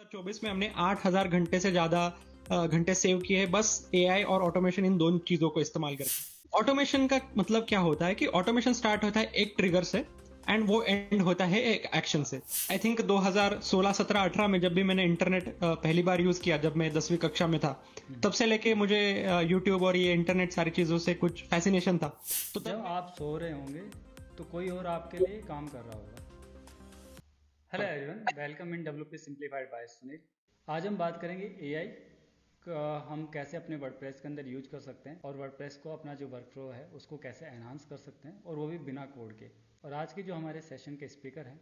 2024 में हमने 8,000 घंटे से ज्यादा घंटे सेव किए हैं बस एआई और ऑटोमेशन इन दोनों चीजों को इस्तेमाल करके। ऑटोमेशन का मतलब क्या होता है कि ऑटोमेशन स्टार्ट होता है एक ट्रिगर से एंड वो एंड होता है एक एक्शन से। आई थिंक 2016, 17, 18 में जब भी मैंने इंटरनेट पहली बार यूज किया, जब मैं 10वीं कक्षा में था, तब से लेके मुझे यूट्यूब और ये इंटरनेट सारी चीजों से कुछ फैसिनेशन था। तो जब आप सो रहे होंगे तो कोई और आपके लिए काम कर रहा होगा। Hello everyone, welcome in WP simplified by Sunil. आज हम बात करेंगे एआई का हम कैसे अपने वर्डप्रेस के अंदर यूज कर सकते हैं और वर्डप्रेस को अपना जो वर्क फ्लो है उसको कैसे एनहांस कर सकते हैं, और वो भी बिना कोड के। और आज की जो हमारे सेशन के स्पीकर हैं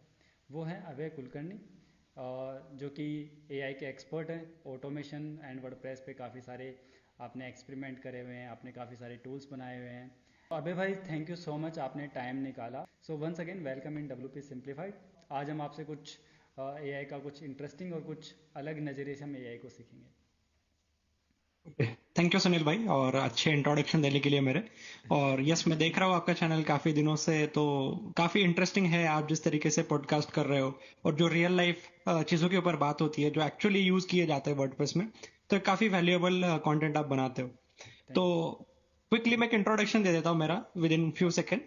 वो हैं अभय कुलकर्णी, जो कि एआई के एक्सपर्ट हैं। ऑटोमेशन एंड वर्डप्रेस पे काफ़ी सारे आपने एक्सपेरिमेंट करे हुए हैं, आपने काफ़ी सारे टूल्स बनाए हुए हैं। अभय भाई, थैंक यू सो मच, आपने टाइम निकाला। So once again welcome in WP simplified. आज हम आपसे कुछ एआई का कुछ इंटरेस्टिंग और कुछ अलग नज़रिए से हम एआई को सीखेंगे। थैंक यू सुनील भाई, और अच्छे इंट्रोडक्शन देने के लिए मेरे। और यस, मैं देख रहा हूँ आपका चैनल काफी दिनों से, तो काफी इंटरेस्टिंग है आप जिस तरीके से पॉडकास्ट कर रहे हो और जो रियल लाइफ चीजों के ऊपर बात होती है जो एक्चुअली यूज किए जाते हैं वर्डप्रेस में, तो काफी वैल्यूएबल कंटेंट आप बनाते हो। थैंक तो यू। क्विकली मैं एक इंट्रोडक्शन दे देता हूँ मेरा विद इन फ्यू सेकेंड।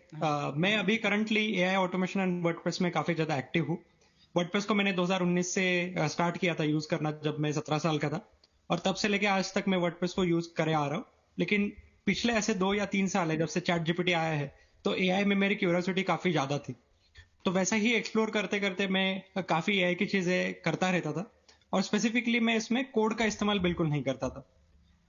मैं अभी currently AI automation and WordPress में काफी ज्यादा एक्टिव हूँ। वर्डप्रेस को मैंने 2019 से स्टार्ट किया था यूज करना, जब मैं 17 साल का था, और तब से लेके आज तक मैं वर्डप्रेस को यूज करे आ रहा हूँ। लेकिन पिछले ऐसे 2 या 3 साल है जब से चैट जीपीटी आया है, तो एआई में मेरी क्यूरियोसिटी काफी ज्यादा थी। तो वैसा ही एक्सप्लोर करते करते मैं काफी एआई की चीजें करता रहता था, और स्पेसिफिकली मैं इसमें कोड का इस्तेमाल बिल्कुल नहीं करता था।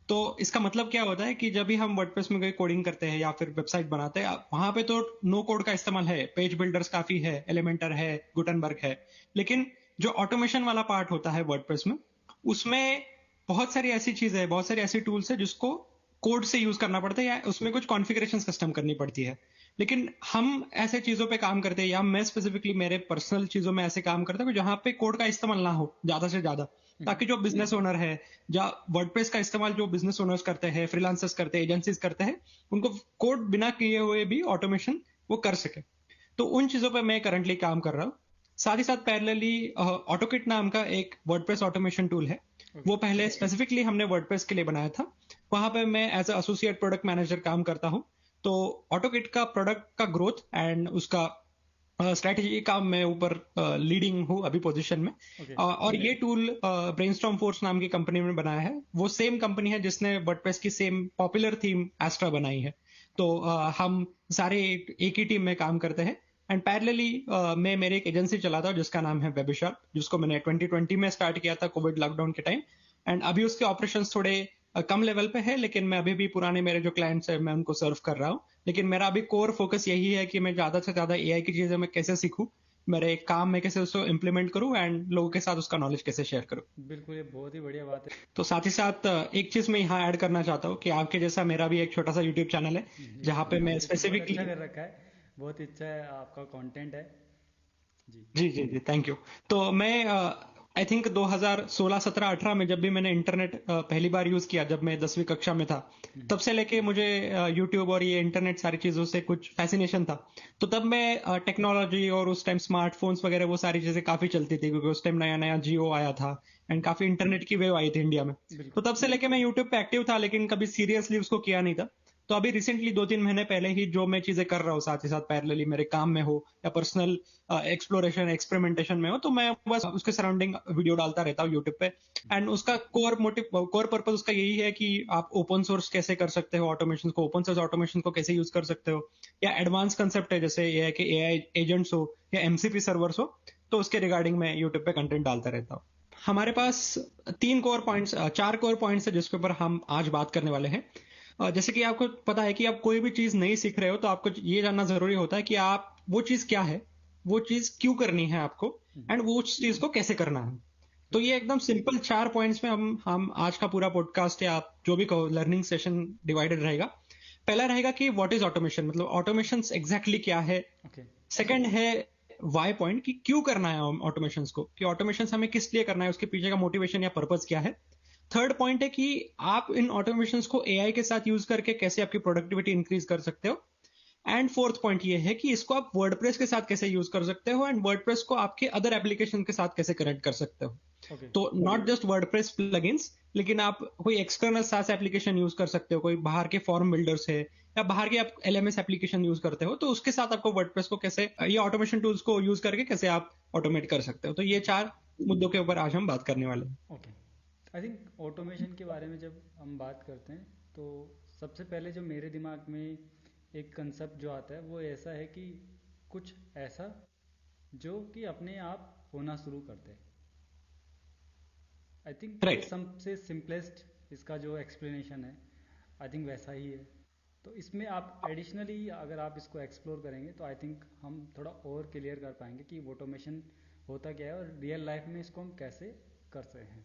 तो इसका मतलब क्या होता है कि जब भी हम वर्डप्रेस में कोई कोडिंग करते हैं या फिर वेबसाइट बनाते हैं, वहां पे तो नो कोड का इस्तेमाल है, पेज बिल्डर्स काफी है, एलिमेंटर है, गुटनबर्ग है। लेकिन जो ऑटोमेशन वाला पार्ट होता है वर्डप्रेस में, उसमें बहुत सारी ऐसी चीजें हैं, बहुत सारी ऐसी टूल्स है जिसको कोड से यूज करना पड़ता है या उसमें कुछ कॉन्फ़िगरेशन कस्टम करनी पड़ती है। लेकिन हम ऐसे चीजों पे काम करते हैं, या मैं स्पेसिफिकली मेरे पर्सनल चीजों में ऐसे काम करता हूँ जहां पे कोड का इस्तेमाल ना हो ज्यादा से ज्यादा, ताकि जो बिजनेस ओनर है, या वर्डप्रेस का इस्तेमाल जो बिजनेस ओनर्स करते हैं, फ्रीलांसर्स करते हैं, एजेंसीज करते हैं, उनको कोड बिना किए हुए भी ऑटोमेशन वो कर सके। तो उन चीजों पे मैं करंटली काम कर रहा हूँ। साथ ही साथ पैरेलली ऑटोकिट नाम का एक वर्डप्रेस ऑटोमेशन टूल है। वो पहले स्पेसिफिकली हमने वर्डप्रेस के लिए बनाया था। वहां पे मैं एज एसोसिएट प्रोडक्ट मैनेजर काम करता हूँ। तो ऑटोकिट का प्रोडक्ट का ग्रोथ एंड उसका स्ट्रेटेजी का मैं ऊपर लीडिंग हूँ अभी पोजीशन में। ओके। और ये टूल ब्रेनस्टॉर्म फोर्स नाम की कंपनी में बनाया है। वो सेम कंपनी है जिसने वर्डप्रेस की सेम पॉपुलर थीम एस्ट्रा बनाई है। तो हम सारे एक ही टीम में काम करते हैं। एंड पैरेलली मैं मेरी एक एजेंसी चलाता हूँ जिसका नाम है वेबिशार्प, जिसको मैंने 2020 में स्टार्ट किया था, कोविड लॉकडाउन के टाइम। एंड अभी उसके ऑपरेशंस थोड़े कम लेवल पे है, लेकिन मैं अभी भी पुराने मेरे जो क्लाइंट्स है मैं उनको सर्व कर रहा हूँ। लेकिन मेरा अभी कोर फोकस यही है कि मैं ज्यादा से ज्यादा एआई की चीजें मैं कैसे सीखूं, मेरे काम में कैसे उसको इम्प्लीमेंट करूं एंड लोगों के साथ उसका नॉलेज कैसे शेयर करूं। बिल्कुल, ये बहुत ही बढ़िया बात है। तो साथ ही साथ एक चीज मैं यहाँ ऐड करना चाहता हूँ कि आपके जैसा मेरा भी एक छोटा सा यूट्यूब चैनल है, जहाँ पे मैं आपने तो बहुत अच्छा स्पेसिफिकली। कर रखा है, बहुत ही अच्छा है आपका कंटेंट है। जी। जी जी जी, थैंक यू। तो मैं आई थिंक 2016, 17, 18 में जब भी मैंने इंटरनेट पहली बार यूज किया, जब मैं 10वीं कक्षा में था, तब से लेके मुझे यूट्यूब और ये इंटरनेट सारी चीजों से कुछ फैसिनेशन था। तो तब मैं टेक्नोलॉजी और उस टाइम स्मार्टफोन्स वगैरह वो सारी चीजें काफी चलती थी, क्योंकि उस टाइम नया नया जियो आया था एंड काफी इंटरनेट की वेव आई थी इंडिया में। तो बिल्कुल। तब से लेके मैं यूट्यूब पे एक्टिव था, लेकिन कभी सीरियसली उसको किया नहीं था। तो अभी रिसेंटली 2-3 महीने पहले ही जो मैं चीजें कर रहा हूँ, साथ ही साथ पैरेलली मेरे काम में हो या पर्सनल एक्सप्लोरेशन एक्सपेरिमेंटेशन में हो, तो मैं बस उसके सराउंडिंग वीडियो डालता रहता हूँ यूट्यूब पे। एंड उसका कोर पर्पस उसका यही है कि आप ओपन सोर्स कैसे कर सकते हो ऑटोमेशन को, ओपन सोर्स ऑटोमेशन को कैसे यूज कर सकते हो, या एडवांस कंसेप्ट है जैसे ये है कि एआई एजेंट्स हो या एमसीपी सर्वर्स हो, तो उसके रिगार्डिंग मैं यूट्यूब पे कंटेंट डालता रहता हूँ। हमारे पास 3 कोर पॉइंट्स, 4 कोर पॉइंट्स है जिसके ऊपर हम आज बात करने वाले हैं। जैसे कि आपको पता है कि आप कोई भी चीज नहीं सीख रहे हो, तो आपको ये जानना जरूरी होता है कि आप वो चीज क्या है, वो चीज क्यों करनी है आपको, एंड वो उस चीज को कैसे करना है। तो ये एकदम सिंपल 4 पॉइंट्स में हम आज का पूरा पॉडकास्ट या आप जो भी कहो लर्निंग सेशन डिवाइडेड रहेगा। पहला रहेगा कि व्हाट इज ऑटोमेशन, मतलब ऑटोमेशन एग्जैक्टली क्या है। ओके। सेकंड है वाई पॉइंट, कि क्यों करना है ऑटोमेशन को, कि ऑटोमेशन हमें किस लिए करना है, उसके पीछे का मोटिवेशन या पर्पस क्या है। थर्ड पॉइंट है कि आप इन ऑटोमेशन को एआई के साथ यूज करके कैसे आपकी प्रोडक्टिविटी इंक्रीज कर सकते हो। एंड फोर्थ पॉइंट ये है कि इसको आप वर्डप्रेस के साथ कैसे यूज कर सकते हो, एंड वर्डप्रेस को आपके अदर एप्लीकेशन के साथ कैसे कनेक्ट कर सकते हो। ओके तो नॉट जस्ट वर्डप्रेस प्लगइन्स, लेकिन आप कोई एक्सटर्नल सास एप्लीकेशन यूज कर सकते हो, कोई बाहर के फॉर्म बिल्डर्स है या बाहर के आप एलएमएस एप्लीकेशन यूज करते हो, तो उसके साथ आपको वर्डप्रेस को कैसे, ये ऑटोमेशन टूल्स को यूज करके कैसे आप ऑटोमेट कर सकते हो। तो ये 4 मुद्दों के ऊपर आज हम बात करने वाले हैं। ओके। आई थिंक ऑटोमेशन के बारे में जब हम बात करते हैं तो सबसे पहले जो मेरे दिमाग में एक कंसेप्ट जो आता है वो ऐसा है कि कुछ ऐसा जो कि अपने आप होना शुरू कर दे। आई थिंक ये राइट। सबसे सिंपलेस्ट इसका जो एक्सप्लेनेशन है, आई थिंक वैसा ही है। तो इसमें आप एडिशनली अगर आप इसको एक्सप्लोर करेंगे तो आई थिंक हम थोड़ा और क्लियर कर पाएंगे कि ऑटोमेशन होता क्या है और रियल लाइफ में इसको हम कैसे करते हैं।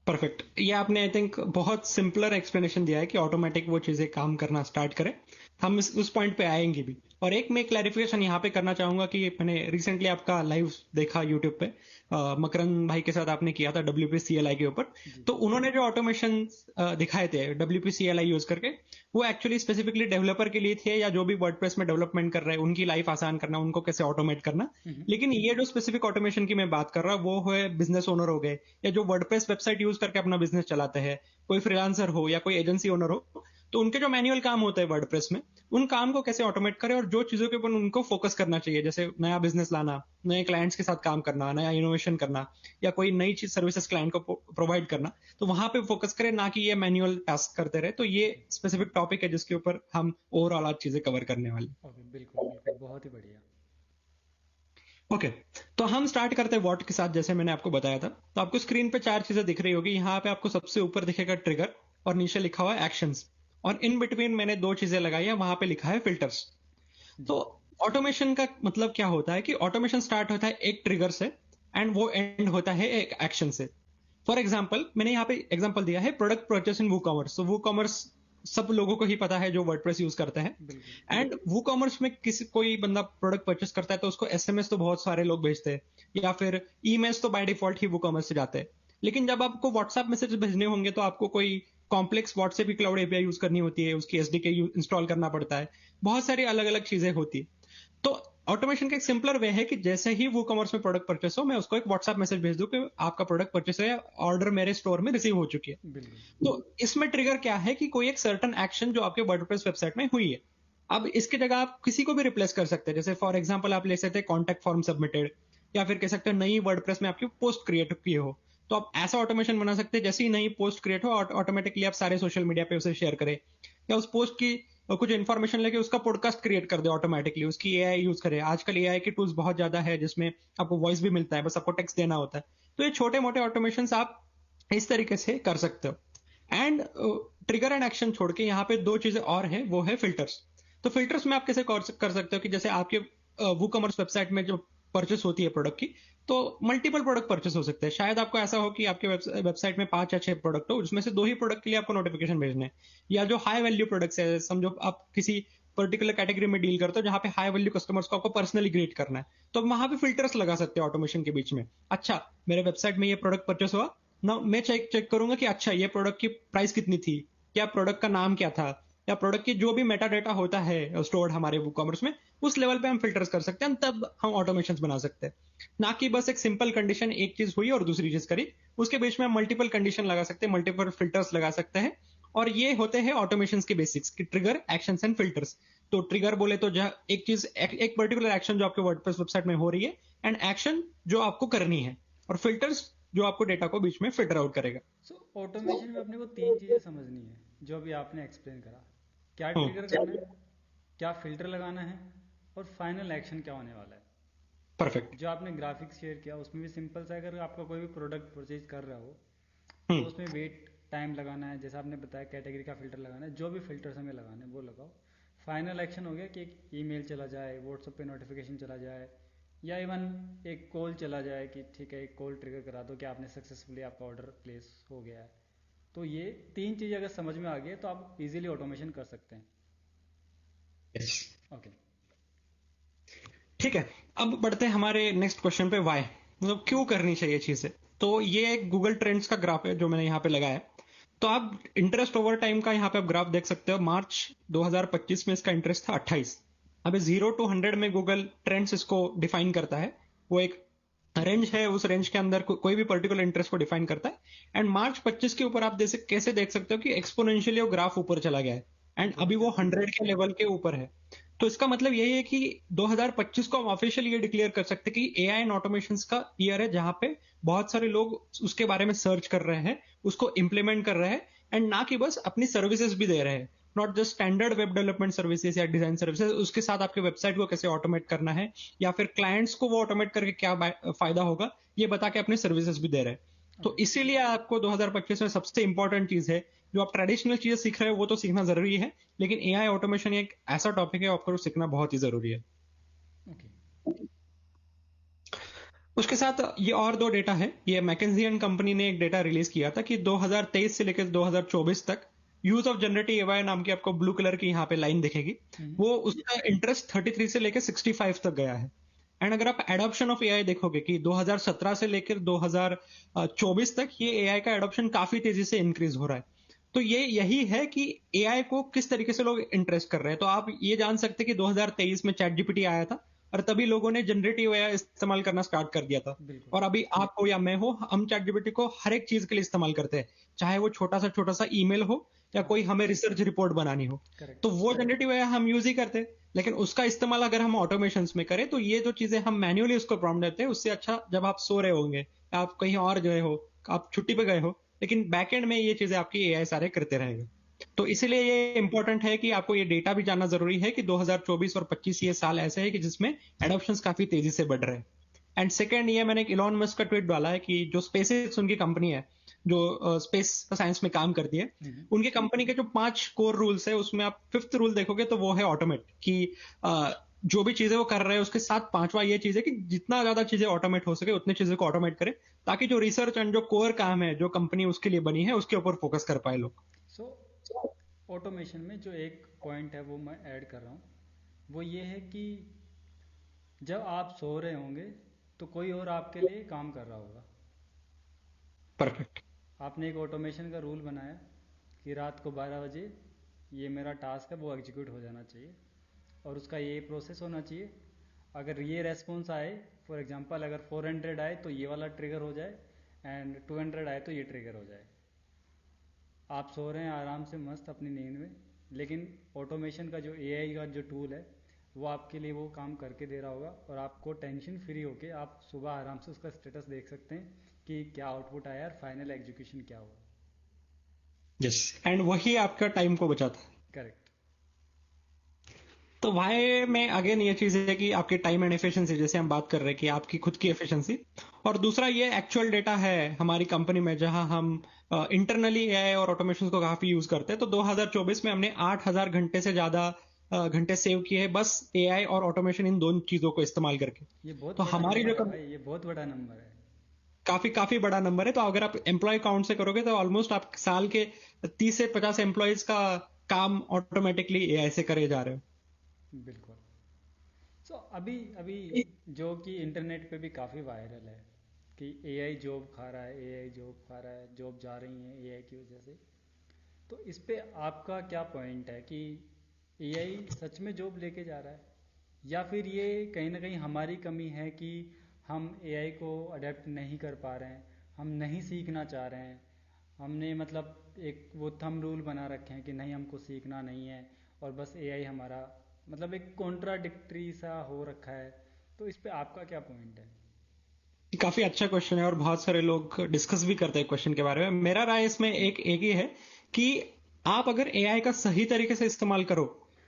परफेक्ट। ये आपने आई थिंक बहुत सिंपलर एक्सप्लेनेशन दिया है कि ऑटोमेटिक वो चीजें काम करना स्टार्ट करें। हम उस पॉइंट पे आएंगे भी। और एक मैं क्लैरिफिकेशन यहाँ पे करना चाहूंगा कि मैंने रिसेंटली आपका लाइव देखा यूट्यूब पे, मकरंद भाई के साथ आपने किया था WPCLI के ऊपर। जी तो उन्होंने जो ऑटोमेशन दिखाए थे WPCLI यूज करके, वो एक्चुअली स्पेसिफिकली डेवलपर के लिए थे या जो भी वर्डप्रेस में डेवलपमेंट कर रहे हैं उनकी लाइफ आसान करना, उनको कैसे ऑटोमेट करना। हम्म लेकिन ये जो स्पेसिफिक ऑटोमेशन की मैं बात कर रहा हूँ वो है बिजनेस ओनर हो गए या जो वर्डप्रेस वेबसाइट यूज करके अपना बिजनेस चलाते हैं, कोई फ्रीलांसर हो या कोई एजेंसी ओनर हो। तो उनके जो मैनुअल काम होते हैं वर्डप्रेस में, उन काम को कैसे ऑटोमेट करें और जो चीजों के ऊपर उनको फोकस करना चाहिए, जैसे नया बिजनेस लाना, नए क्लाइंट्स के साथ काम करना, नया इनोवेशन करना या कोई नई चीज सर्विसेज क्लाइंट को प्रोवाइड करना, तो वहां पे फोकस करें, ना कि ये मैनुअल टास्क करते रहे। तो ये ओके स्पेसिफिक टॉपिक है जिसके ऊपर हम ओवरऑल आज चीजें कवर करने वाले। ओके, बिल्कुल बिल्कुल, बहुत ही बढ़िया। ओके, तो हम स्टार्ट करते हैं वॉट के साथ। जैसे मैंने आपको बताया था, तो आपको स्क्रीन पे 4 चीजें दिख रही होगी। यहाँ पे आपको सबसे ऊपर दिखेगा ट्रिगर और नीचे लिखा हुआ है एक्शंस, और इन बिटवीन मैंने 2 चीजें लगाई है, वहां पे लिखा है फिल्टर्स। तो जी ऑटोमेशन का मतलब क्या होता है कि ऑटोमेशन स्टार्ट होता है एक ट्रिगर से एंड वो एंड होता है एक एक्शन से। फॉर एग्जाम्पल, मैंने यहाँ पे एग्जाम्पल दिया है प्रोडक्ट परचेस इन वूकॉमर्स। तो वूकॉमर्स सब लोगों को ही पता है जो वर्डप्रेस यूज करते हैं। बिल्कुल। एंड वूकॉमर्स में किसी कोई बंदा प्रोडक्ट परचेस करता है तो उसको एसएमएस तो बहुत सारे लोग भेजते हैं, या फिर ईमेल्स तो बाय डिफॉल्ट ही वूकॉमर्स से जाते हैं। लेकिन जब आपको व्हाट्सएप मैसेज भेजने होंगे तो आपको कोई कॉम्प्लेक्स व्हाट्सएप की क्लाउड एपीआई यूज करनी होती है, उसकी एसडीके इंस्टॉल करना पड़ता है, बहुत सारी अलग अलग चीजें होती है। तो ऑटोमेशन का एक सिंपलर वे है कि जैसे ही वो कॉमर्स में प्रोडक्ट परचेस हो, मैं उसको एक व्हाट्सएप मैसेज भेज दूं कि आपका प्रोडक्ट परचेस है, ऑर्डर मेरे स्टोर में रिसीव हो चुकी है। बिल्कुल तो इसमें ट्रिगर क्या है कि कोई एक सर्टन एक्शन जो आपके वर्डप्रेस वेबसाइट में हुई है। अब इसकी जगह आप किसी को भी रिप्लेस कर सकते हैं। जैसे फॉर एग्जांपल आप ले सकते हैं कॉन्टैक्ट फॉर्म सबमिटेड, या फिर कह सकते हैं नई वर्डप्रेस में आपकी पोस्ट क्रिएट की हो, तो आप ऐसा ऑटोमेशन बना सकते हैं जैसे ही नई पोस्ट क्रिएट हो ऑटोमेटिकली आप सारे सोशल मीडिया पे उसे शेयर करें, या उस पोस्ट की कुछ इन्फॉर्मेशन लेके उसका पॉडकास्ट क्रिएट कर दे ऑटोमेटिकली, उसकी एआई यूज करे। आजकल एआई की टूल्स बहुत ज्यादा है जिसमें आपको वॉइस भी मिलता है, बस आपको टेक्स्ट देना होता है। तो ये छोटे मोटे ऑटोमेशन आप इस तरीके से कर सकते हो। एंड ट्रिगर एंड एक्शन छोड़ के यहाँ पे 2 चीजें और है, वो है फिल्टर्स। तो फिल्टर्स में आप कैसे कर सकते हो कि जैसे आपके वूकॉमर्स वेबसाइट में जो परचेस होती है प्रोडक्ट की, तो मल्टीपल प्रोडक्ट परचेस हो सकते हैं। शायद आपको ऐसा हो कि आपके वेबसाइट में 5 या 6 प्रोडक्ट हो, उसमें से 2 ही प्रोडक्ट के लिए आपको नोटिफिकेशन भेजने हैं, या जो हाई वैल्यू प्रोडक्ट्स है, समझो आप किसी पर्टिकुलर कैटेगरी में डील करते हो जहां पे हाई वैल्यू कस्टमर्स को आपको पर्सनली ग्रीट करना है, तो वहां पे फिल्टर्स लगा सकते हैं ऑटोमेशन के बीच में। अच्छा, मेरे वेबसाइट में ये प्रोडक्ट परचेस हुआ ना, मैं चेक करूंगा कि अच्छा ये प्रोडक्ट की प्राइस कितनी थी, क्या प्रोडक्ट का नाम क्या था, या प्रोडक्ट की जो भी मेटा डेटा होता है स्टोर्ड हमारे वूकॉमर्स में, उस लेवल पे हम फिल्टर्स कर सकते हैं। तब हम ऑटोमेशन बना सकते हैं, ना कि बस एक सिंपल कंडीशन, एक चीज हुई और दूसरी चीज करी, उसके बीच में हम मल्टीपल कंडीशन लगा सकते हैं, मल्टीपल फिल्टर्स लगा सकते हैं। और ये होते हैं ऑटोमेशन के बेसिक्स कि ट्रिगर, एक्शंस एंड फिल्टर्स। तो ट्रिगर बोले तो एक चीज, एक पर्टिकुलर एक्शन जो आपके वर्डप्रेस वेबसाइट में हो रही है, एंड एक्शन जो आपको करनी है, और फिल्टर्स जो आपको डेटा को बीच में फिल्टर आउट करेगा। सो ऑटोमेशन में अपने को 3 चीज़ें समझनी है जो अभी आपने एक्सप्लेन करा। क्या ट्रिगर करना है, क्या फिल्टर लगाना है, और फाइनल एक्शन क्या होने वाला है। परफेक्ट। जो आपने ग्राफिक्स शेयर किया उसमें भी सिंपल सा, अगर आपका कोई भी प्रोडक्ट परचेज कर रहा हो तो हम्म। उसमें वेट टाइम लगाना है, जैसा आपने बताया कैटेगरी का फिल्टर लगाना है, जो भी फिल्टर्स हमें लगाने हैं वो लगाओ। फाइनल एक्शन हो गया कि एक ईमेल चला जाए, व्हाट्सएप पे नोटिफिकेशन चला जाए, या इवन एक कॉल चला जाए कि ठीक है एक कॉल ट्रिगर करा दो कि आपने सक्सेसफुली आपका ऑर्डर प्लेस हो गया है। तो ये 3 चीज़ अगर समझ में आ गई तो आप इजीली ऑटोमेशन कर सकते हैं। यस। ओके। ठीक है, अब बढ़ते हैं हमारे नेक्स्ट क्वेश्चन पे, वाई, मतलब क्यों करनी चाहिए चीजें। तो ये एक गूगल ट्रेंड्स का ग्राफ है जो मैंने यहाँ पे लगाया है। तो आप इंटरेस्ट ओवर टाइम का यहाँ पे आप ग्राफ देख सकते हो। मार्च 2025 में इसका इंटरेस्ट था 28। अभी 0 to 100 में गूगल ट्रेंड्स इसको डिफाइन करता है। वो एक रेंज है, उस रेंज के अंदर कोई भी पर्टिकुलर इंटरेस्ट को डिफाइन करता है। एंड मार्च 25 के ऊपर आप कैसे देख सकते हो कि एक्सपोनेंशियली वो ग्राफ ऊपर चला गया है एंड अभी वो 100 के लेवल के ऊपर है। तो इसका मतलब यही है कि 2025 को हम ऑफिशियल ये डिक्लेयर कर सकते हैं कि एआई एंड ऑटोमेशन का ईयर है, जहां पे बहुत सारे लोग उसके बारे में सर्च कर रहे हैं, उसको इंप्लीमेंट कर रहे हैं, एंड ना कि बस अपनी सर्विसेज भी दे रहे हैं। Not just standard web development services या डिजाइन सर्विसेज, उसके साथ आपके वेबसाइट को कैसे ऑटोमेट करना है या फिर क्लाइंट्स को वो ऑटोमेट करके क्या फायदा होगा, ये बता के अपनी सर्विसेज भी दे रहे हैं। तो इसीलिए आपको 2025 में सबसे इंपॉर्टेंट चीज है, जो आप ट्रेडिशनल चीजें सीख रहे हो वो तो सीखना जरूरी है, लेकिन एआई ऑटोमेशन एक ऐसा टॉपिक है आपको सीखना बहुत ही जरूरी है। उसके साथ ये और दो डेटा है। ये मैकेंजी एंड कंपनी ने एक डेटा रिलीज किया था कि 2023 से लेकर 2024 तक यूज ऑफ जनरेटिव एआई नाम की, आपको ब्लू कलर की यहाँ पे लाइन दिखेगी, वो उसका इंटरेस्ट 33 से लेकर 65 तक गया है। एंड अगर आप एडॉप्शन ऑफ एआई देखोगे कि 2017 से लेकर 2024 तक ये एआई का एडॉप्शन काफी तेजी से इंक्रीज हो रहा है। तो ये यही है कि एआई को किस तरीके से लोग इंटरेस्ट कर रहे हैं। तो आप ये जान सकते हैं कि 2023 में चैट जीपीटी आया था और तभी लोगों ने जनरेटिव एआई इस्तेमाल करना स्टार्ट कर दिया था। और अभी आप हो या मैं हो, हम चैट जीपीटी को हर एक चीज के लिए इस्तेमाल करते हैं, चाहे वो छोटा सा ईमेल हो या कोई हमें रिसर्च रिपोर्ट बनानी हो। तो वो जनरेटिव एआई हम यूज ही करते हैं, लेकिन उसका इस्तेमाल अगर हम ऑटोमेशन में करें तो ये जो चीजें हम मैन्युअली उसको प्रॉम्प्ट देते हैं, उससे अच्छा जब आप सो रहे होंगे, आप कहीं और गए हो, आप छुट्टी पे गए हो, लेकिन बैकएंड में ये चीजें आपकी एआई सारे करते रहेंगे। तो इसीलिए ये इंपॉर्टेंट है कि आपको ये डेटा भी जानना जरूरी है कि 2024 और 25 ये साल ऐसे है कि जिसमें एडॉप्शंस काफी तेजी से बढ़ रहे हैं। एंड सेकंड, ये मैंने एक इलॉन मस्क का ट्वीट डाला है कि जो स्पेसएक्स उनकी कंपनी है, जो स्पेस साइंस में काम करती है, उनकी कंपनी के जो 5 कोर रूल्स है, उसमें आप 5th रूल देखोगे तो वो है ऑटोमेट। कि जो भी चीजें वो कर रहे हैं उसके साथ 5वां ये चीज है कि जितना ज्यादा चीजें ऑटोमेट हो सके उतनी चीजों को ऑटोमेट करें, ताकि जो रिसर्च एंड जो कोर काम है जो कंपनी उसके लिए बनी है उसके ऊपर फोकस कर पाए लोग। ऑटोमेशन में जो एक पॉइंट है वो मैं ऐड कर रहा हूँ, वो ये है कि जब आप सो रहे होंगे तो कोई और आपके लिए काम कर रहा होगा। परफेक्ट। आपने एक ऑटोमेशन का रूल बनाया कि रात को 12 बजे ये मेरा टास्क है वो एग्जीक्यूट हो जाना चाहिए और उसका ये प्रोसेस होना चाहिए। अगर ये रेस्पॉन्स आए, फॉर एग्जांपल अगर 400 आए तो ये वाला ट्रिगर हो जाए, एंड 200 आए तो ये ट्रिगर हो जाए। आप सो रहे हैं आराम से मस्त अपनी नींद में, लेकिन ऑटोमेशन का जो एआई का जो टूल है वो आपके लिए वो काम करके दे रहा होगा और आपको टेंशन फ्री होके आप सुबह आराम से उसका स्टेटस देख सकते हैं कि क्या आउटपुट आया और फाइनल एग्जीक्यूशन क्या हुआ। यस, एंड वही आपका टाइम को बचाता है। करेक्ट। तो वाई में अगेन ये चीज है कि आपकी टाइम एंड एफिशिएंसी, जैसे हम बात कर रहे हैं कि आपकी खुद की एफिशिएंसी, और दूसरा ये एक्चुअल डेटा है हमारी कंपनी में जहां हम इंटरनली एआई और ऑटोमेशन को काफी यूज करते हैं। तो 2024 में हमने 8000 घंटे से ज्यादा घंटे सेव किए हैं बस एआई और ऑटोमेशन इन दोनों चीजों को इस्तेमाल करके। ये बहुत तो बड़ा हमारी नंबर जो है भाई, ये बहुत बड़ा नंबर है। काफी काफी बड़ा नंबर है। तो अगर आप एम्प्लॉय काउंट से करोगे तो ऑलमोस्ट आप साल के 30 से 50 एम्प्लॉयज का काम ऑटोमेटिकली एआई से करे जा रहे हो। बिल्कुल। अभी अभी जो कि इंटरनेट पे भी काफ़ी वायरल है कि एआई जॉब खा रहा है, एआई जॉब खा रहा है, जॉब जा रही हैं एआई की वजह से। तो इस पे आपका क्या पॉइंट है कि एआई सच में जॉब लेके जा रहा है, या फिर ये कहीं ना कहीं हमारी कमी है कि हम एआई को अडेप्ट नहीं कर पा रहे हैं, हम नहीं सीखना चाह रहे हैं। हमने मतलब एक वो थंब रूल बना रखे हैं कि नहीं हमको सीखना नहीं है, और बस एआई हमारा मतलब एक कॉन्ट्राडिक्टरी सा हो रखा है। तो इस पे आपका क्या पॉइंट है? काफी अच्छा क्वेश्चन है और बहुत सारे लोग डिस्कस भी करते हैं क्वेश्चन के बारे में। मेरा राय इसमें एक ही है कि आप अगर एआई का सही तरीके से इस्तेमाल करो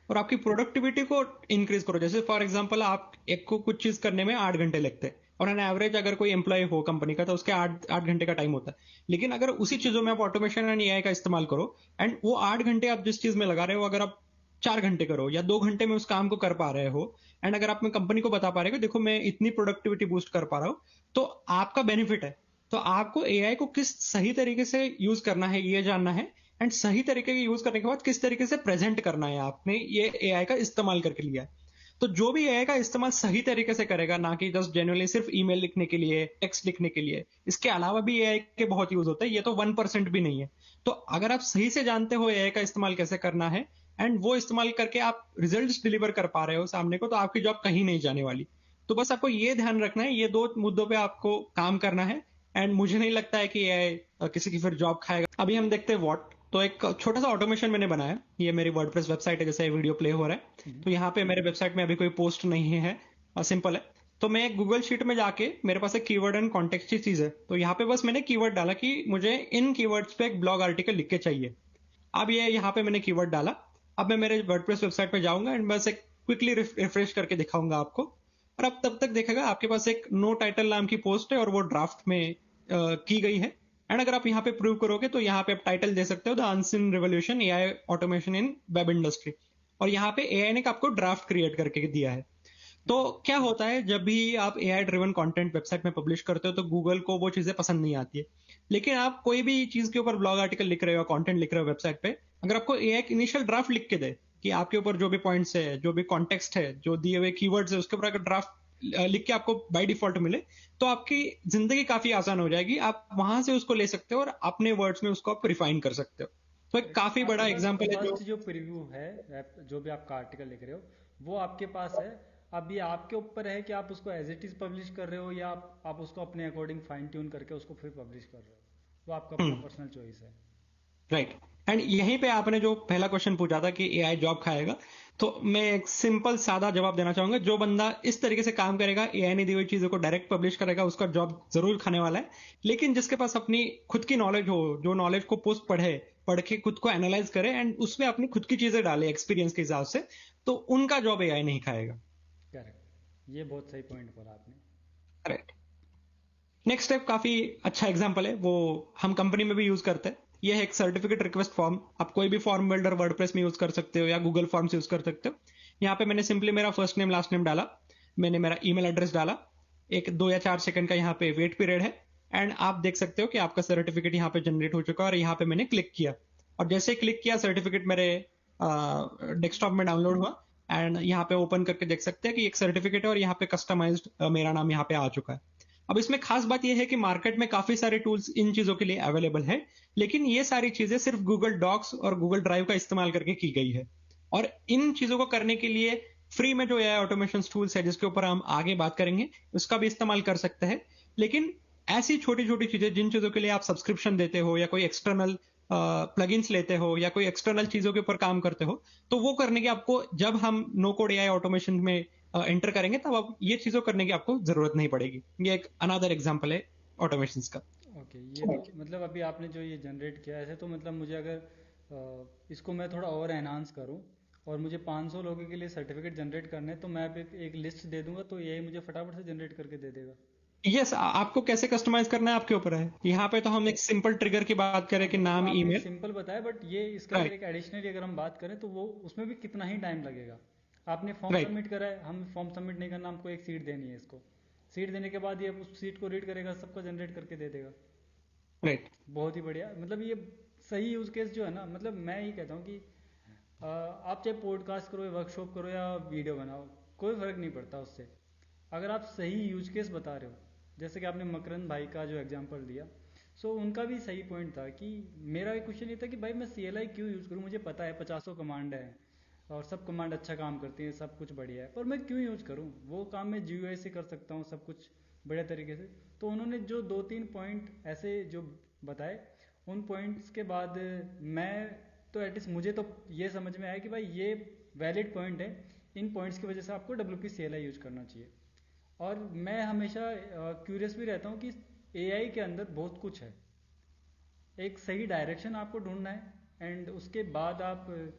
और आपकी प्रोडक्टिविटी को इंक्रीज करो, जैसे फॉर एग्जांपल आप एक को कुछ चीज करने में 8 घंटे लगते हैं और एन एवरेज अगर कोई एम्प्लॉय हो कंपनी का तो उसके 8 घंटे का टाइम होता है। लेकिन अगर उसी चीजों में आप ऑटोमेशन एंड एआई का इस्तेमाल करो एंड वो 8 घंटे आप जिस चीज में लगा रहे हो अगर आप 4 घंटे करो या 2 घंटे में उस काम को कर पा रहे हो, एंड अगर आप कंपनी को बता पा रहे हो देखो मैं इतनी प्रोडक्टिविटी बूस्ट कर पा रहा हूं, तो आपका बेनिफिट है। तो आपको एआई को किस सही तरीके से यूज करना है ये जानना है, एंड सही तरीके के यूज करने के बाद किस तरीके से प्रेजेंट करना है आपने ये एआई का इस्तेमाल करके लिया है। तो जो भी एआई का इस्तेमाल सही तरीके से करेगा, ना कि जस्ट जेन्युइनली सिर्फ ईमेल लिखने के लिए, टेक्स्ट लिखने के लिए, इसके अलावा भी एआई के बहुत यूज होते हैं, ये तो 1% भी नहीं है। तो अगर आप सही से जानते हो एआई का इस्तेमाल कैसे करना है एंड वो इस्तेमाल करके आप रिजल्ट्स डिलीवर कर पा रहे हो सामने को, तो आपकी जॉब कहीं नहीं जाने वाली। तो बस आपको ये ध्यान रखना है, ये 2 मुद्दों पे आपको काम करना है। एंड मुझे नहीं लगता है कि एआई किसी की फिर जॉब खाएगा। अभी हम देखते हैं व्हाट, तो एक छोटा सा ऑटोमेशन मैंने बनाया। ये मेरी वर्डप्रेस वेबसाइट है, जैसे वीडियो प्ले हो रहा है, तो यहाँ पे मेरे वेबसाइट में अभी कोई पोस्ट नहीं है, सिंपल है। तो मैं गूगल शीट में जाके, मेरे पास एक कीवर्ड एंड कॉन्टेक्स्ट की चीज है, तो यहाँ पे बस मैंने कीवर्ड डाला कि मुझे इन कीवर्ड्स पे एक ब्लॉग आर्टिकल लिख के चाहिए। अब ये यहाँ पे मैंने कीवर्ड डाला। अब मैं मेरे वर्डप्रेस वेबसाइट पे जाऊंगा एंड बस एक क्विकली रिफ्रेश करके दिखाऊंगा आपको। और अब तब तक देखेगा आपके पास एक नो टाइटल नाम की पोस्ट है और वो ड्राफ्ट में की गई है। एंड अगर आप यहाँ पे प्रूव करोगे तो यहाँ पे आप टाइटल दे सकते हो, the unseen revolution AI automation in web industry. और यहाँ पे एआई ने आपको ड्राफ्ट क्रिएट करके दिया है। तो क्या होता है, जब भी आप एआई ड्रिवन कंटेंट वेबसाइट में पब्लिश करते हो तो गूगल को वो चीजें पसंद नहीं आती है। लेकिन आप कोई भी चीज के ऊपर ब्लॉग आर्टिकल लिख रहे हो, कंटेंट लिख रहे हो वेबसाइट पे, अगर आपको एआई एक इनिशियल ड्राफ्ट लिख के दे कि आपके ऊपर जो भी पॉइंट्स है, जो भी कॉन्टेक्स्ट है, जो दिए हुए कीवर्ड्स है, उसके ऊपर अगर ड्राफ्ट लिख के आपको बाय डिफॉल्ट मिले, तो आपकी जिंदगी काफी आसान हो जाएगी। आप वहां से उसको ले सकते हो और अपने वर्ड्स में उसको आप रिफाइन कर सकते हो। तो एक काफी आपके बड़ा पास एग्जाम्पल है जो। फर्स्ट जो प्रीव्यू है जो भी आपका आर्टिकल लिख रहे हो वो आपके पास है। अब ये आपके ऊपर है कि आप उसको एज इट इज पब्लिश कर रहे हो या आप उसको अपने अकॉर्डिंग फाइन ट्यून करके उसको फिर पब्लिश कर रहे हो। वो आपका अपना हम्म, पर्सनल चॉइस है। राइट। एंड यहीं पे आपने जो पहला क्वेश्चन पूछा था कि एआई जॉब खाएगा, तो मैं एक सिंपल सादा जवाब देना चाहूंगा। जो बंदा इस तरीके से काम करेगा, एआई ने दी हुई चीजों को डायरेक्ट पब्लिश करेगा, उसका जॉब जरूर खाने वाला है। लेकिन जिसके पास अपनी खुद की नॉलेज हो, जो नॉलेज को पोस्ट पढ़ के खुद को एनालाइज करे एंड उसमें अपनी खुद की चीजें डाले एक्सपीरियंस के हिसाब से, तो उनका जॉब एआई नहीं खाएगा। करेक्ट, ये बहुत सही पॉइंट बोला आपने। करेक्ट। नेक्स्ट स्टेप काफी अच्छा एग्जांपल है, वो हम कंपनी में भी यूज करते हैं। ये है एक सर्टिफिकेट रिक्वेस्ट फॉर्म। आप कोई भी फॉर्म बिल्डर वर्डप्रेस में यूज कर सकते हो या गूगल फॉर्म्स यूज कर सकते हो। यहाँ पे मैंने सिंपली मेरा फर्स्ट नेम लास्ट नेम डाला, मैंने मेरा ईमेल एड्रेस डाला, एक 2 या 4 सेकंड का यहाँ पे वेट पीरियड है। एंड आप देख सकते हो कि आपका सर्टिफिकेट यहाँ पे जनरेट हो चुका है और यहाँ पे मैंने क्लिक किया। और जैसे क्लिक किया, सर्टिफिकेट मेरे डेस्कटॉप में डाउनलोड हुआ। एंड यहाँ पे ओपन करके देख सकते हैं कि एक सर्टिफिकेट है और यहाँ पे कस्टमाइज्ड मेरा नाम यहाँ पे आ चुका है। अब इसमें खास बात यह है कि मार्केट में काफी सारे टूल्स इन चीजों के लिए अवेलेबल है, लेकिन ये सारी चीजें सिर्फ गूगल डॉक्स और गूगल ड्राइव का इस्तेमाल करके की गई है। और इन चीजों को करने के लिए फ्री में जो एआई ऑटोमेशन टूल्स है, जिसके ऊपर हम आगे बात करेंगे, उसका भी इस्तेमाल कर सकते हैं। लेकिन ऐसी छोटी छोटी चीजें, जिन चीजों के लिए आप सब्सक्रिप्शन देते हो या कोई एक्सटर्नल प्लगइन्स लेते हो या कोई एक्सटर्नल चीजों के ऊपर काम करते हो, तो वो करने की आपको, जब हम नो कोड एआई ऑटोमेशन में एंटर करेंगे, तब आप ये चीजों करने की आपको जरूरत नहीं पड़ेगी। ये एक अनदर एग्जांपल है ऑटोमेशन का। ओके, ये तो मतलब अभी आपने जो ये जनरेट किया ऐसे, तो मतलब मुझे अगर इसको मैं थोड़ा और एनहांस करूं और मुझे 500 लोगों के लिए सर्टिफिकेट जनरेट करने हैं, तो मैं अब एक लिस्ट दे दूंगा तो ये मुझे फटाफट से जनरेट करके दे देगा। यस, आपको कैसे कस्टमाइज करना है आपके ऊपर है। यहाँ पे तो हम एक सिंपल ट्रिगर की बात करें कि वो तो नाम, आपने ईमेल। सिंपल बताया, बट ये इसके अंदर राइट। एक एडिशनली अगर हम बात करें तो वो उसमें भी कितना ही टाइम लगेगा। आपने फॉर्म राइट। सबमिट करा है, हम फॉर्म सबमिट नहीं करना, हमको एक सीट देनी है इसको। सीट देने के बाद ये उस सीट को रीड करेगा, सबको जनरेट करके दे देगा। राइट। बहुत ही बढ़िया, मतलब ये सही यूज केस जो है ना, मतलब मैं ये कहता हूँ कि आप चाहे पॉडकास्ट करो या वर्कशॉप करो या वीडियो बनाओ, कोई फर्क नहीं पड़ता उससे। अगर आप सही यूज केस बता रहे हो, जैसे कि आपने मकरंद भाई का जो एग्जांपल दिया, सो उनका भी सही पॉइंट था कि मेरा एक क्वेश्चन ये था कि भाई मैं CLI क्यों यूज़ करूँ, मुझे पता है 50 कमांड है और सब कमांड अच्छा काम करती हैं, सब कुछ बढ़िया है, पर मैं क्यों यूज़ करूँ, वो काम मैं GUI से कर सकता हूँ सब कुछ बढ़िया तरीके से। तो उन्होंने जो 2-3 पॉइंट ऐसे जो बताए, उन पॉइंट्स के बाद मैं तो एटलीस्ट मुझे तो ये समझ में आया कि भाई ये वैलिड पॉइंट है, इन पॉइंट्स की वजह से आपको WP CLI यूज करना चाहिए। और मैं हमेशा क्यूरियस भी रहता हूँ कि AI के अंदर बहुत कुछ है, एक सही डायरेक्शन आपको ढूंढना है एंड उसके बाद आप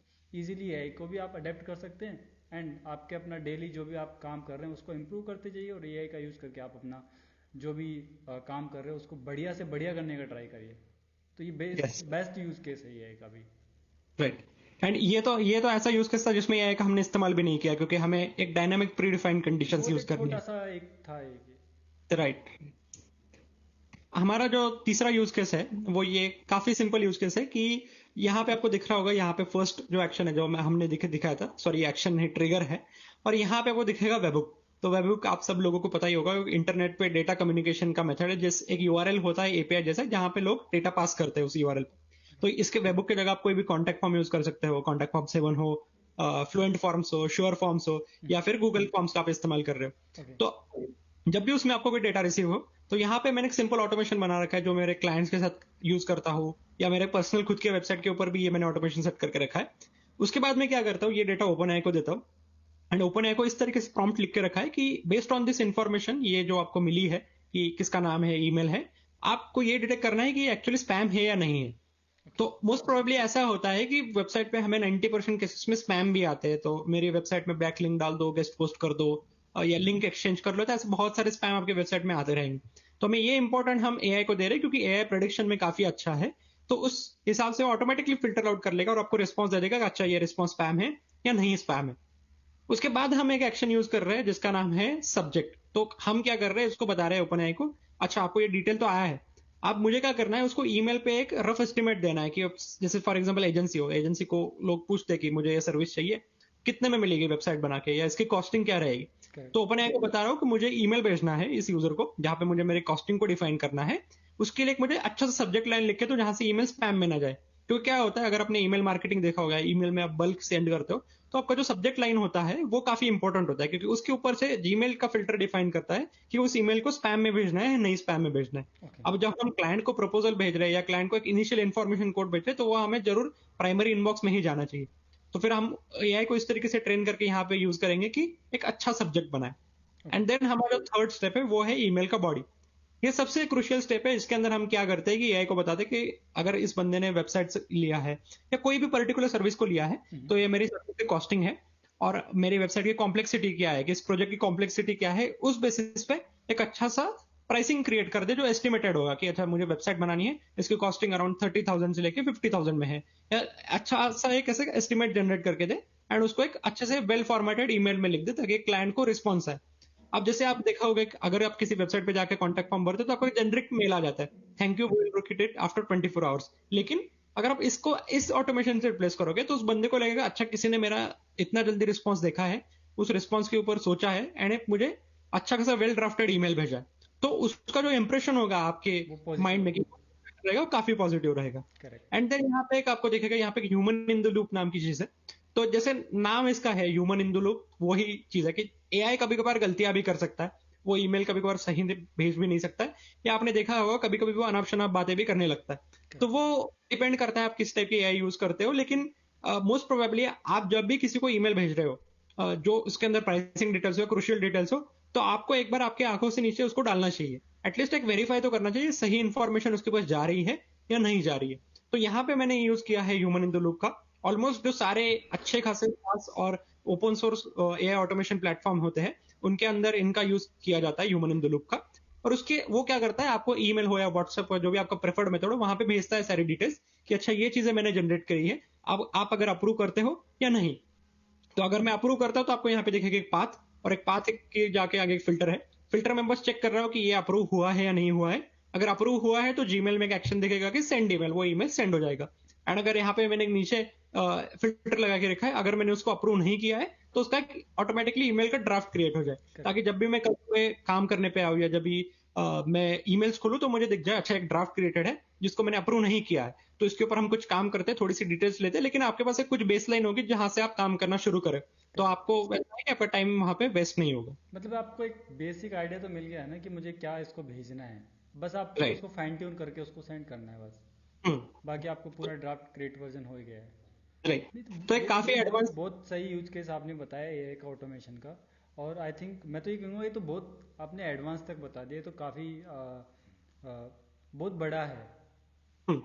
इजीली AI को भी आप अडेप्ट कर सकते हैं एंड आपके अपना डेली जो भी आप काम कर रहे हैं उसको इम्प्रूव करते जाइए और AI का यूज़ करके आप अपना जो भी काम कर रहे हो उसको बढ़िया से बढ़िया करने का ट्राई करिए। तो ये यस। बेस्ट यूज केस है AI का भी। राइट। एंड ये तो ऐसा यूज केस था जिसमें एआई का हमने इस्तेमाल भी नहीं किया, क्योंकि हमें एक dynamic pre defined conditions use करनी छोटा है। सा एक था एक। राइट। हमारा जो तीसरा यूज केस है, वो ये काफी सिंपल यूज केस है कि यहाँ पे आपको दिख रहा होगा, यहाँ पे फर्स्ट जो एक्शन है, जो हमने दिखाया था, सॉरी एक्शन है, ट्रिगर है। और यहाँ पे आपको दिखेगा वेबहुक। तो वेबहुक आप सब लोगों को पता ही होगा, इंटरनेट पे डेटा कम्युनिकेशन का मेथड है, जिस एक यूआरएल होता है एपीआई जैसा, जहाँ पे लोग डेटा पास करते हैं उस यूआरएल पे। तो इसके वेबहुक की जगह आप कोई भी कॉन्टैक्ट फॉर्म यूज कर सकते हो, कॉन्टैक्ट फॉर्म 7 हो, फ्लुएंट फॉर्म्स हो, श्योर फॉर्म्स हो, या फिर गूगल फॉर्म्स का आप इस्तेमाल कर रहे हो। ओके। तो जब भी उसमें आपको कोई डेटा रिसीव हो, तो यहाँ पे मैंने एक सिंपल ऑटोमेशन बना रखा है जो मेरे क्लाइंट्स के साथ यूज करता हूँ, या मेरे पर्सनल खुद के वेबसाइट के ऊपर भी ये मैंने ऑटोमेशन सेट करके रखा है। उसके बाद मैं क्या करता हूँ, ये डेटा ओपन आई को देता हूँ, एंड ओपन आई को इस तरीके से प्रॉम्प्ट लिख के रखा है कि बेस्ड ऑन दिस इंफॉर्मेशन, ये जो आपको मिली है कि किसका नाम है, ईमेल है, आपको ये डिटेक्ट करना है कि एक्चुअली स्पैम है या नहीं है। तो मोस्ट प्रोबेबली ऐसा होता है कि वेबसाइट पे हमें 90% केसेस में स्पैम भी आते हैं, तो मेरी वेबसाइट में बैक लिंक डाल दो, गेस्ट पोस्ट कर दो, या लिंक एक्सचेंज कर लो, तो ऐसे बहुत सारे स्पैम आपके वेबसाइट में आते रहेंगे। तो हमें ये इंपॉर्टेंट हम एआई को दे रहे हैं, क्योंकि एआई प्रेडिक्शन में काफी अच्छा है। तो उस हिसाब से ऑटोमेटिकली फिल्टर आउट कर लेगा और आपको रिस्पॉन्स दे देगा कि अच्छा ये रिस्पॉन्स स्पैम है या नहीं स्पैम है। उसके बाद हम एक एक्शन यूज कर रहे हैं जिसका नाम है सब्जेक्ट। तो हम क्या कर रहे हैं, उसको बता रहे हैं ओपन एआई को, अच्छा आपको ये डिटेल तो आया है, अब मुझे क्या करना है, उसको ईमेल पे एक रफ एस्टिमेट देना है कि जैसे फॉर एग्जांपल एजेंसी हो, एजेंसी को लोग पूछते हैं कि मुझे ये सर्विस चाहिए, कितने में मिलेगी वेबसाइट बना के, या इसकी कॉस्टिंग क्या रहेगी। करेक्ट। तो ओपन एआई को बता रहा हूँ कि मुझे ईमेल भेजना है इस यूजर को, जहां पे मुझे मेरी कॉस्टिंग को डिफाइन करना है। उसके लिए एक मुझे अच्छा सा सब्जेक्ट लाइन लिख के तो जहां से ईमेल स्पैम में ना जाए। क्योंकि क्या होता है, अगर आपने ईमेल मार्केटिंग देखा होगा, ईमेल में आप बल्क सेंड करते हो, तो आपका जो सब्जेक्ट लाइन होता है वो काफी इंपॉर्टेंट होता है, क्योंकि उसके ऊपर से जीमेल का फिल्टर डिफाइन करता है कि उस ईमेल को स्पैम में भेजना है या नहीं स्पैम में भेजना है। ओके। अब जब हम क्लाइंट को प्रपोजल भेज रहे हैं या क्लाइंट को एक इनिशियल इन्फॉर्मेशन कोड भेज रहे हैं, तो वो हमें जरूर प्राइमरी इनबॉक्स में ही जाना चाहिए। तो फिर हम एआई को इस तरीके से ट्रेन करके यहाँ पे यूज करेंगे कि एक अच्छा सब्जेक्ट बनाए। ओके। एंड देन हमारा जो थर्ड स्टेप है वो है ईमेल का बॉडी। ये सबसे क्रुशियल स्टेप है। इसके अंदर हम क्या करते हैं कि एआई को बताते हैं कि अगर इस बंदे ने वेबसाइट से लिया है या कोई भी पर्टिकुलर सर्विस को लिया है, तो ये मेरी सर्विस की कॉस्टिंग है, और मेरी वेबसाइट की कॉम्प्लेक्सिटी क्या है, कि इस प्रोजेक्ट की कॉम्प्लेक्सिटी क्या है, उस बेसिस पे एक अच्छा सा प्राइसिंग क्रिएट कर दे जो एस्टिमेटेड होगा कि अच्छा मुझे वेबसाइट बनानी है, इसकी कॉस्टिंग अराउंड 30,000 से लेके 50,000 में है, या अच्छा सा एक ऐसे एस्टिमेट जनरेट करके दे, एंड उसको एक अच्छे से वेल फॉर्मेटेड ईमेल में लिख दे ताकि क्लाइंट को रिस्पॉन्स आए। अब जैसे आप देखा होगा कि अगर आप किसी वेबसाइट पे जाके कॉन्टैक्ट फॉर्म भरते हो तो आपको एक जेनरिक मेल आ जाता है, thank you we will look it after 24 hours. लेकिन अगर आप इसको इस ऑटोमेशन से रिप्लेस करोगे तो उस बंदे को लगेगा अच्छा किसी ने मेरा इतना जल्दी रिस्पॉन्स देखा है, उस रिस्पॉन्स के ऊपर सोचा है, एंड एक मुझे अच्छा खासा वेल ड्राफ्टेड ईमेल भेजा है। तो उसका जो इंप्रेशन होगा आपके वो पॉजिटिव माइंड में कि होगा। रहेगा वो काफी पॉजिटिव रहेगा। करेक्ट। एंड देन यहाँ पे एक आपको दिखेगा, यहाँ पे ह्यूमन इन द लूप नाम की चीज है। तो जैसे नाम इसका है ह्यूमन इन द लूप, वही चीज है कि एआई कभी कभार गलतियां भी कर सकता है, वो ईमेल कभी कभार सही भेज भी नहीं सकता है, या आपने देखा होगा कभी कभी वो अनाप शनाप बातें भी करने लगता है। तो करेक्ट। वो डिपेंड करता है आप किस टाइप की एआई यूज करते हो। लेकिन मोस्ट प्रोबेबली आप जब भी किसी को ईमेल भेज रहे हो, जो उसके अंदर प्राइसिंग डिटेल्स हो, क्रूशियल डिटेल्स हो, तो आपको एक बार आपके आंखों से नीचे उसको डालना चाहिए, एटलीस्ट एक वेरीफाई तो करना चाहिए सही इन्फॉर्मेशन उसके पास जा रही है या नहीं जा रही है। तो यहाँ पे मैंने यूज किया है ह्यूमन इन द लूप का। ऑलमोस्ट जो सारे अच्छे खासे SaaS और open source AI automation platform होते हैं, उनके अंदर इनका यूज किया जाता है ह्यूमन इन द लूप का। और उसके वो क्या करता है, आपको ईमेल हो या व्हाट्सएप हो, जो भी आपका प्रेफर्ड मेथड हो, वहां पे भेजता है सारी डिटेल्स कि अच्छा ये चीजें मैंने जनरेट करी है, अब आप अगर अप्रूव करते हो या नहीं। तो अगर मैं अप्रूव करता हूं तो आपको यहाँ पे दिखेगा एक पाथ, और एक पाथ के जाके आगे एक फिल्टर है। फिल्टर में बस चेक कर रहा हूँ कि ये अप्रूव हुआ है या नहीं हुआ है। अगर अप्रूव हुआ है तो जीमेल में एक एक्शन दिखेगा कि सेंड ईमेल, वो ईमेल सेंड हो जाएगा। एंड अगर यहाँ पे मैंने नीचे फिल्टर लगा के रखा है, अगर मैंने उसको अप्रूव नहीं किया है तो उसका ऑटोमेटिकली ईमेल का ड्राफ्ट क्रिएट हो जाए, ताकि करेक्ट। जब भी मैं कल पे काम करने पे आऊँ या जब भी मैं ईमेल्स खोलूं तो मुझे दिख जाए अच्छा एक ड्राफ्ट क्रिएटेड है जिसको मैंने अप्रूव नहीं किया है। तो इसके ऊपर हम कुछ काम करते हैं, थोड़ी सी डिटेल्स लेते हैं, लेकिन आपके पास एक कुछ बेसलाइन होगी जहां से आप काम करना शुरू करें, तो करेक्ट। आपको वैसा है कि आपका टाइम वहां पे वेस्ट नहीं होगा। मतलब आपको एक बेसिक आइडिया तो मिल गया है ना कि मुझे क्या इसको भेजना है। बस आपको राइट। उसको फाइन ट्यून करके उसको सेंड करना है बस। हम्म। बाकी आपको पूरा ड्राफ्ट क्रिएट वर्जन हो ही गया है। राइट। नहीं तो तो एक काफी ये बहुत एडवांस। बहुत सही यूज केस आपने बताया ये एक ऑटोमेशन का। और आई थिंक मैं तो ये कहूँगा ये तो बहुत आपने एडवांस तक बता दिया, ये तो काफ़ी बहुत बड़ा है। हम्म।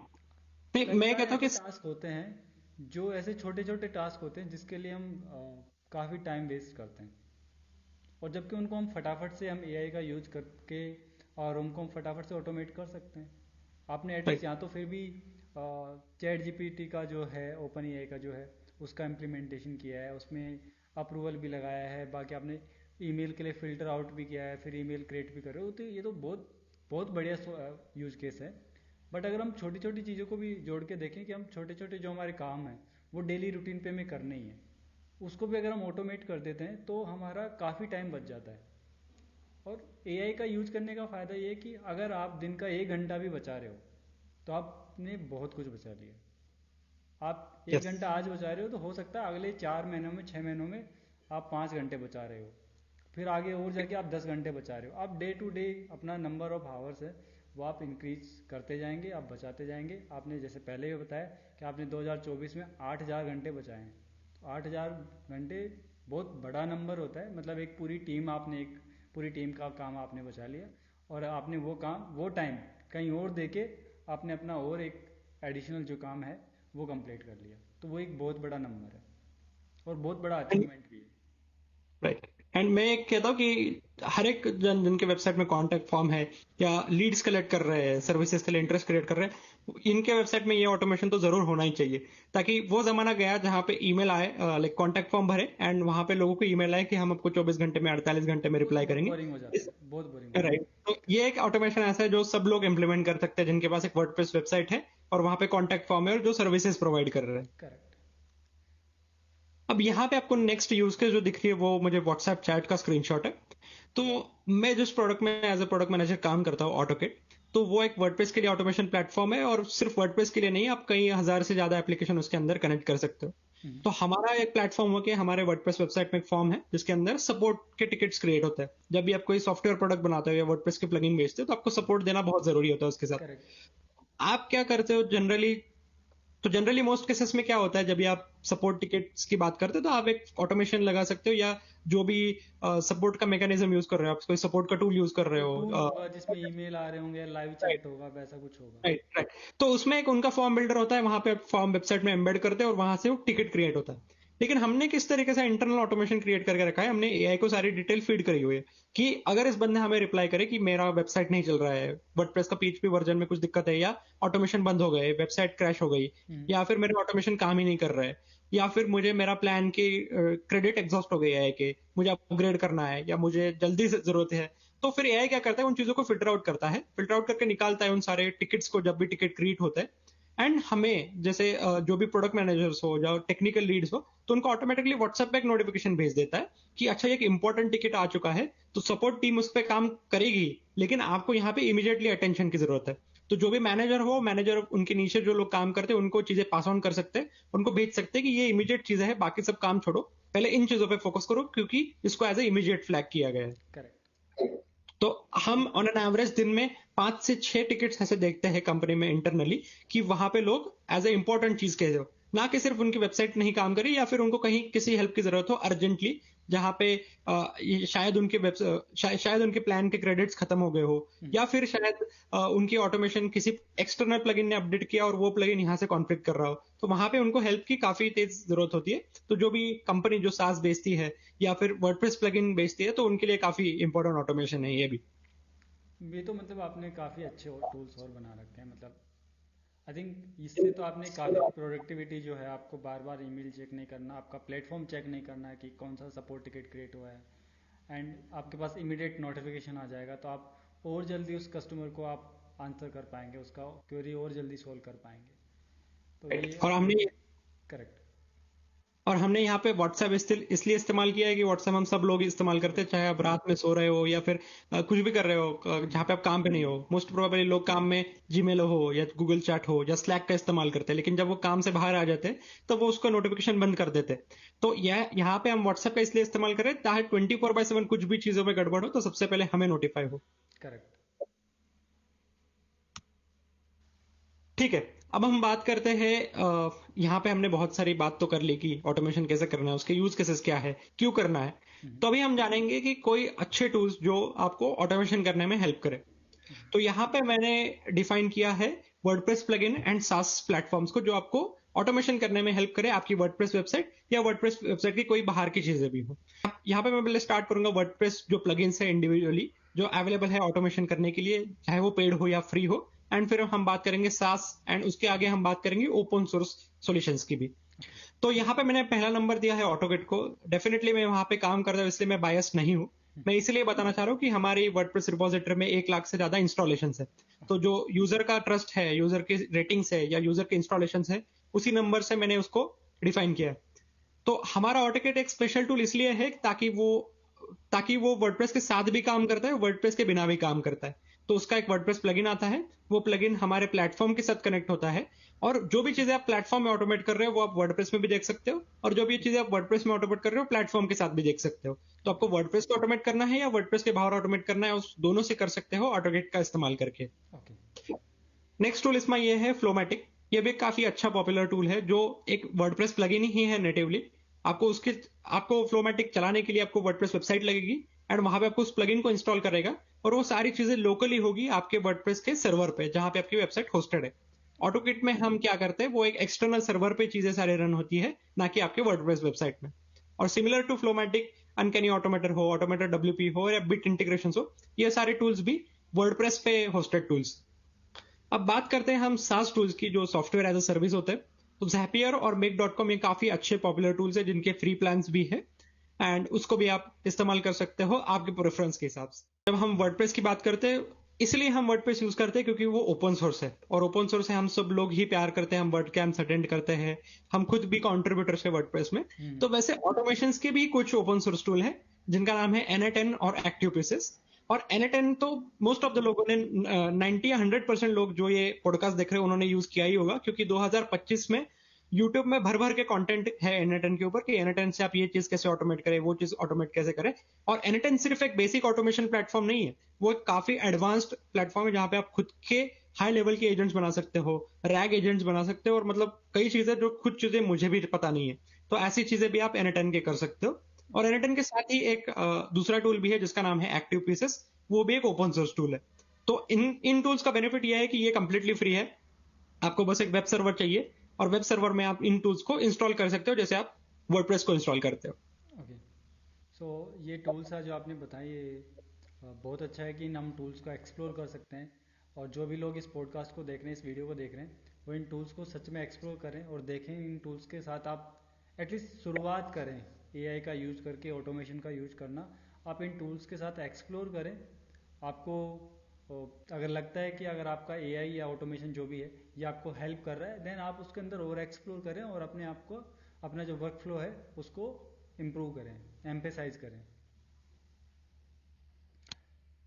नहीं, कई मैं बार कहता हूँ ऐसे कि टास्क होते हैं जो ऐसे छोटे छोटे टास्क होते हैं जिसके लिए हम काफ़ी टाइम वेस्ट करते हैं, और जबकि उनको हम फटाफट से हम एआई का यूज करके और उनको हम फटाफट से ऑटोमेट कर सकते हैं। आपने एटलीस्ट राइट। यहाँ तो फिर भी चैट जीपीटी का जो है, ओपन एआई का जो है, उसका इम्प्लीमेंटेशन किया है, उसमें अप्रूवल भी लगाया है, बाकी आपने ईमेल के लिए फ़िल्टर आउट भी किया है, फिर ईमेल क्रिएट भी कर रहे हो, तो ये तो बहुत बहुत बढ़िया यूज केस है। बट अगर हम छोटी छोटी चीज़ों को भी जोड़ के देखें कि हम छोटे छोटे जो हमारे काम हैं वो डेली रूटीन पे हमें करने ही है, उसको भी अगर हम ऑटोमेट कर देते हैं तो हमारा काफ़ी टाइम बच जाता है। और एआई का यूज करने का फ़ायदा ये है कि अगर आप दिन का 1 घंटा भी बचा रहे हो तो आपने बहुत कुछ बचा लिया। आप एक यस। घंटा आज बचा रहे हो तो हो सकता है अगले 4 महीनों में 6 महीनों में आप 5 घंटे बचा रहे हो, फिर आगे और जाके आप 10 घंटे बचा रहे हो। आप डे टू डे अपना नंबर ऑफ आवर्स है वो आप इंक्रीज करते जाएंगे, आप बचाते जाएंगे। आपने जैसे पहले भी बताया कि आपने 2024 में 8,000 घंटे बचाए हैं, तो 8,000 घंटे बहुत बड़ा नंबर होता है। मतलब एक पूरी टीम, आपने एक पूरी टीम का काम आपने बचा लिया, और आपने वो काम वो टाइम कहीं और देके आपने अपना और एक एडिशनल जो काम है वो कंप्लीट कर लिया। तो वो एक बहुत बड़ा नंबर है और बहुत बड़ा अचीवमेंट भी है। राइट। एंड मैं एक कहता हूँ कि हर एक जन जिनके वेबसाइट में कॉन्टैक्ट फॉर्म है या लीड्स कलेक्ट कर रहे हैं, सर्विसेज के लिए इंटरेस्ट क्रिएट कर रहे हैं, इनके वेबसाइट में ये ऑटोमेशन तो जरूर होना ही चाहिए, ताकि वो जमाना गया जहाँ पे ईमेल आए, लाइक कॉन्टैक्ट फॉर्म भरे एंड वहां पे लोगों को ईमेल आए कि हम आपको 24 घंटे में 48 घंटे में वो तो रिप्लाई बहुत करेंगे। बोरिंग हो जाता इस है, बहुत बोरिंग हो जाता राइट, तो ये एक ऑटोमेशन ऐसा है जो सब लोग इंप्लीमेंट कर सकते हैं जिनके पास एक वर्डप्रेस वेबसाइट है और वहां पे कॉन्टैक्ट फॉर्म है और जो सर्विसेज प्रोवाइड कर रहे हैं। है। करेक्ट। अब यहाँ पे आपको नेक्स्ट यूज केस जो दिख रही है वो मुझे व्हाट्सएप चैट का स्क्रीनशॉट है। तो मैं जिस प्रोडक्ट में एज ए प्रोडक्ट मैनेजर काम करता हूँ, ऑटोकेट, तो वो एक वर्डप्रेस के लिए ऑटोमेशन प्लेटफॉर्म है और सिर्फ वर्डप्रेस के लिए नहीं, आप कई हजार से ज्यादा एप्लीकेशन उसके अंदर कनेक्ट कर सकते हो। हम्म। तो हमारा एक प्लेटफॉर्म हो के हमारे वर्डप्रेस वेबसाइट में एक फॉर्म है जिसके अंदर सपोर्ट के टिकट्स क्रिएट होते हैं। जब भी आप कोई सॉफ्टवेयर प्रोडक्ट बनाते हो या वर्डप्रेस के प्लगइन बेचते हो तो आपको सपोर्ट देना बहुत जरूरी होता है उसके साथ। करेक्ट। आप क्या करते हो जनरली? तो जनरली मोस्ट केसेस में क्या होता है, जब भी आप सपोर्ट टिकट्स की बात करते हो तो आप एक ऑटोमेशन लगा सकते हो, या जो भी सपोर्ट का मैकेनिज्म यूज कर रहे हो, आप कोई सपोर्ट का टूल यूज कर रहे कोई हो। टूल होगा जिसमें ईमेल आ रहे होंगे, लाइव राइट, चैट होगा, वैसा कुछ होगा। Right, right. तो उसमें एक उनका फॉर्म बिल्डर होता है, वहां पे आप फॉर्म वेबसाइट में एम्बेड करते हैं और वहां से वो टिकट क्रिएट होता है। लेकिन हमने किस तरीके से इंटरनल ऑटोमेशन क्रिएट करके रखा है, हमने एआई को सारी डिटेल फीड करी हुई है कि अगर इस बंदे हमें रिप्लाई करे कि मेरा वेबसाइट नहीं चल रहा है, वर्डप्रेस का पीएचपी वर्जन में कुछ दिक्कत है, या ऑटोमेशन बंद हो गए, वेबसाइट क्रैश हो गई, हम्म। या फिर मेरा ऑटोमेशन काम ही नहीं कर रहा है, या फिर मुझे मेरा प्लान की क्रेडिट एग्जॉस्ट हो गई है कि मुझे अपग्रेड करना है या मुझे जल्दी से जरूरत है, तो फिर एआई क्या करता है, उन चीजों को फिल्टर आउट करता है, फिल्टर आउट करके निकालता है उन सारे टिकट्स को जब भी टिकट क्रिएट होता है। एंड हमें जैसे जो भी प्रोडक्ट मैनेजर्स हो या टेक्निकल लीड्स हो, तो उनको ऑटोमेटिकली व्हाट्सएप पे एक नोटिफिकेशन भेज देता है कि अच्छा ये एक इंपॉर्टेंट टिकट आ चुका है, तो सपोर्ट टीम उस पर काम करेगी, लेकिन आपको यहाँ पे इमीडिएटली अटेंशन की जरूरत है। तो जो भी मैनेजर हो, मैनेजर उनके नीचे जो लोग काम करते हैं उनको चीजें पास ऑन कर सकते हैं, उनको भेज सकते हैं कि ये इमीडिएट चीजें है, बाकी सब काम छोड़ो, पहले इन चीजों पे फोकस करो क्योंकि इसको एज ए इमीडिएट फ्लैग किया गया है। करेक्ट। तो हम ऑन एन एवरेज दिन में 5 से 6 टिकट्स ऐसे देखते हैं कंपनी में इंटरनली कि वहां पे लोग एज ए इंपॉर्टेंट चीज कह दो, ना कि सिर्फ उनकी वेबसाइट नहीं काम करी या फिर उनको कहीं किसी हेल्प की जरूरत हो अर्जेंटली, जहां पे शायद उनके शायद उनके प्लान के क्रेडिट्स खत्म हो गए हो, या फिर शायद उनकी ऑटोमेशन किसी एक्सटर्नल प्लगइन ने अपडेट किया और वो प्लगइन यहाँ से कॉन्फ़िगर कर रहा हो, तो वहां पे उनको हेल्प की काफी तेज जरूरत होती है। तो जो भी कंपनी जो सास बेचती है या फिर वर्डप्रेस प्लगइन बेचती है, तो उनके लिए काफी इंपॉर्टेंट ऑटोमेशन है ये भी। ये तो मतलब आपने काफ़ी अच्छे टूल्स और बना रखे हैं। मतलब आई थिंक इससे तो आपने काफ़ी प्रोडक्टिविटी जो है, आपको बार बार ईमेल चेक नहीं करना, आपका प्लेटफॉर्म चेक नहीं करना है कि कौन सा सपोर्ट टिकट क्रिएट हुआ है, एंड आपके पास इमीडिएट नोटिफिकेशन आ जाएगा, तो आप और जल्दी उस कस्टमर को आप आंसर कर पाएंगे, उसका क्वेरी और जल्दी सॉल्व कर पाएंगे। तो ये और आपने। हमने करेक्ट। और हमने यहाँ पे व्हाट्सएप इसलिए इस्तेमाल किया है कि व्हाट्सएप हम सब लोग इस्तेमाल करते हैं, चाहे आप रात में सो रहे हो या फिर कुछ भी कर रहे हो, जहाँ पे आप काम पे नहीं हो। मोस्ट प्रोबेबली लोग काम में जीमेल हो या गूगल चैट हो या स्लैक का इस्तेमाल करते हैं, लेकिन जब वो काम से बाहर आ जाते हैं तो वो उसका नोटिफिकेशन बंद कर देते हैं। तो यह यहाँ पे हम व्हाट्सएप का इसलिए इस्तेमाल करें ताकि 24/7 कुछ भी चीजों में गड़बड़ हो तो सबसे पहले हमें नोटिफाई हो। करेक्ट। ठीक है, अब हम बात करते हैं, यहाँ पे हमने बहुत सारी बात तो कर ली कि ऑटोमेशन कैसे करना है, उसके यूज केसेस क्या है, क्यों करना है। तो अभी हम जानेंगे कि कोई अच्छे टूल्स जो आपको ऑटोमेशन करने में हेल्प करे। तो यहाँ पे मैंने डिफाइन किया है वर्डप्रेस प्लगइन एंड सास प्लेटफॉर्म्स को, जो आपको ऑटोमेशन करने में हेल्प करे, आपकी वर्डप्रेस वेबसाइट या वर्डप्रेस वेबसाइट की कोई बाहर की चीजें भी हो। यहाँ पे मैं पहले स्टार्ट करूंगा वर्डप्रेस जो प्लगइन्स है इंडिविजुअली जो अवेलेबल है ऑटोमेशन करने के लिए, चाहे वो पेड हो या फ्री हो। एंड फिर हम बात करेंगे सास, एंड उसके आगे हम बात करेंगे ओपन सोर्स सॉल्यूशंस की भी। तो यहाँ पे मैंने पहला नंबर दिया है ऑटोकेट को। डेफिनेटली मैं वहां पे काम करता हूँ इसलिए मैं बायस नहीं हूँ। मैं इसलिए बताना चाह रहा हूँ कि हमारी वर्डप्रेस रिपोजिटरी में 1 लाख से ज्यादा इंस्टॉलेशन है। तो जो यूजर का ट्रस्ट है, यूजर की रेटिंग्स है या यूजर के इंस्टॉलेशन है, उसी नंबर से मैंने उसको डिफाइन किया है। तो हमारा ऑटोकेट एक स्पेशल टूल इसलिए है ताकि वो वर्डप्रेस के साथ भी काम करता है, वर्डप्रेस के बिना भी काम करता है। तो उसका एक वर्डप्रेस प्लगइन आता है। वो प्लगइन हमारे प्लेटफॉर्म के साथ कनेक्ट होता है, और जो भी चीजें आप प्लेटफॉर्म में ऑटोमेट कर रहे हो वो आप वर्डप्रेस में भी देख सकते हो, और जो भी चीजें आप वर्डप्रेस में ऑटोमेट कर रहे हो प्लेटफॉर्म के साथ भी देख सकते हो। तो आपको वर्डप्रेस को ऑटोमेट करना है या वर्डप्रेस के बाहर ऑटोमेट करना है, उस दोनों से कर सकते हो ऑटोकेट का इस्तेमाल करके। ओके। नेक्स्ट टूल इसमें ये है फ्लोमैटिक। ये भी काफी अच्छा पॉपुलर टूल है, जो एक वर्डप्रेस प्लगइन ही है नेटिवली। आपको फ्लोमैटिक चलाने के लिए आपको वर्डप्रेस वेबसाइट लगेगी, एंड वहां पे आपको उस प्लगइन को इंस्टॉल करेगा, और वो सारी चीजें लोकली होगी आपके वर्डप्रेस के सर्वर पे जहां पे आपकी वेबसाइट होस्टेड है। ऑटोकिट में हम क्या करते हैं, वो एक एक्सटर्नल सर्वर पे चीजें सारे रन होती है, ना कि आपके वर्डप्रेस वेबसाइट में। और सिमिलर टू फ्लोमैटिक, अनकैनी ऑटोमेटर हो, ऑटोमेटर डब्ल्यूपी हो, या बिट इंटीग्रेशन हो, ये सारे टूल्स भी वर्डप्रेस पे होस्टेड टूल्स। अब बात करते हैं हम सास टूल्स की, जो सॉफ्टवेयर एज अ सर्विस होते हैं। तो Zapier और Make.com ये काफी अच्छे पॉपुलर टूल्स है, जिनके फ्री प्लान्स भी है, एंड उसको भी आप इस्तेमाल कर सकते हो आपके प्रेफरेंस के हिसाब से। जब हम वर्डप्रेस की बात करते हैं, इसलिए हम वर्डप्रेस यूज करते हैं क्योंकि वो ओपन सोर्स है, और ओपन सोर्स है हम सब लोग ही प्यार करते हैं। हम वर्ड कैंप्स अटेंड करते हैं, हम खुद भी कॉन्ट्रीब्यूटर्स है वर्डप्रेस में। तो वैसे ऑटोमेशन के भी कुछ ओपन सोर्स टूल है, जिनका नाम है N10 और एक्टिव पीसेस। और N10 तो मोस्ट ऑफ द लोगों ने 90 या 100% लोग जो ये पॉडकास्ट देख रहे हैं उन्होंने यूज किया ही होगा, क्योंकि 2025 में यूट्यूब में भर भर के कंटेंट है N10 के ऊपर कि N10 से आप ये चीज कैसे ऑटोमेट करें, वो चीज ऑटोमेट कैसे करें। और N10 सिर्फ एक बेसिक ऑटोमेशन प्लेटफॉर्म नहीं है, वो एक काफी एडवांस्ड प्लेटफॉर्म है, जहां पे आप खुद के हाई लेवल के एजेंट्स बना सकते हो, रैग एजेंट्स बना सकते हो, और मतलब कई चीजें जो कुछ चीजें मुझे भी पता नहीं है, तो ऐसी चीजें भी आप N10 के कर सकते हो। और N10 के साथ ही एक दूसरा टूल भी है जिसका नाम है एक्टिव पीसेस। वो भी एक ओपन सोर्स टूल है। तो इन टूल्स का बेनिफिट यह है कि ये कंप्लीटली फ्री है। आपको बस एक वेब सर्वर चाहिए, और वेब सर्वर में आप इन टूल्स को इंस्टॉल कर सकते हो, जैसे आप वर्डप्रेस को इंस्टॉल करते हो। ओके। सो ये टूल्स है जो आपने बताई, ये बहुत अच्छा है कि इन हम टूल्स को एक्सप्लोर कर सकते हैं। और जो भी लोग इस पॉडकास्ट को देख रहे हैं, इस वीडियो को देख रहे हैं, वो इन टूल्स को सच में एक्सप्लोर करें और देखें। इन टूल्स के साथ आप एटलीस्ट शुरुआत करें, एआई का यूज़ करके, ऑटोमेशन का यूज़ करना। आप इन टूल्स के साथ एक्सप्लोर करें। आपको अगर लगता है कि अगर आपका एआई या ऑटोमेशन जो भी है ये आपको हेल्प कर रहा है, देन आप उसके अंदर और एक्सप्लोर करें और अपने आप को, अपना जो वर्क फ्लो है उसको इम्प्रूव करें, एम्फेसाइज करें।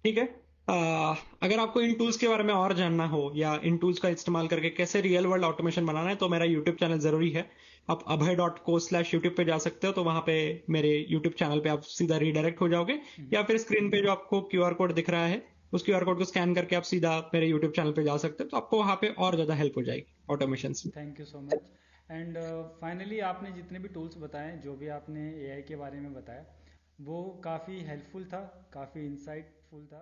ठीक है। अगर आपको इन टूल्स के बारे में और जानना हो, या इन टूल्स का इस्तेमाल करके कैसे रियल वर्ल्ड ऑटोमेशन बनाना है, तो मेरा यूट्यूब चैनल जरूरी है। आप abhay.co/youtube पे जा सकते हो, तो वहां पे मेरे यूट्यूब चैनल पे आप सीधा रीडायरेक्ट हो जाओगे, या फिर स्क्रीन पे जो आपको क्यूआर कोड दिख रहा है, उस क्यूआर कोड को स्कैन करके आप सीधा मेरे यूट्यूब चैनल पे जा सकते हो, तो आपको वहां पे और ज्यादा हेल्प हो जाएगी ऑटोमेशन में। Thank you so much. And finally आपने जितने भी टूल्स बताए, जो भी आपने एआई के बारे में बताया, वो काफ़ी हेल्पफुल था, काफ़ी इंसाइटफुल था।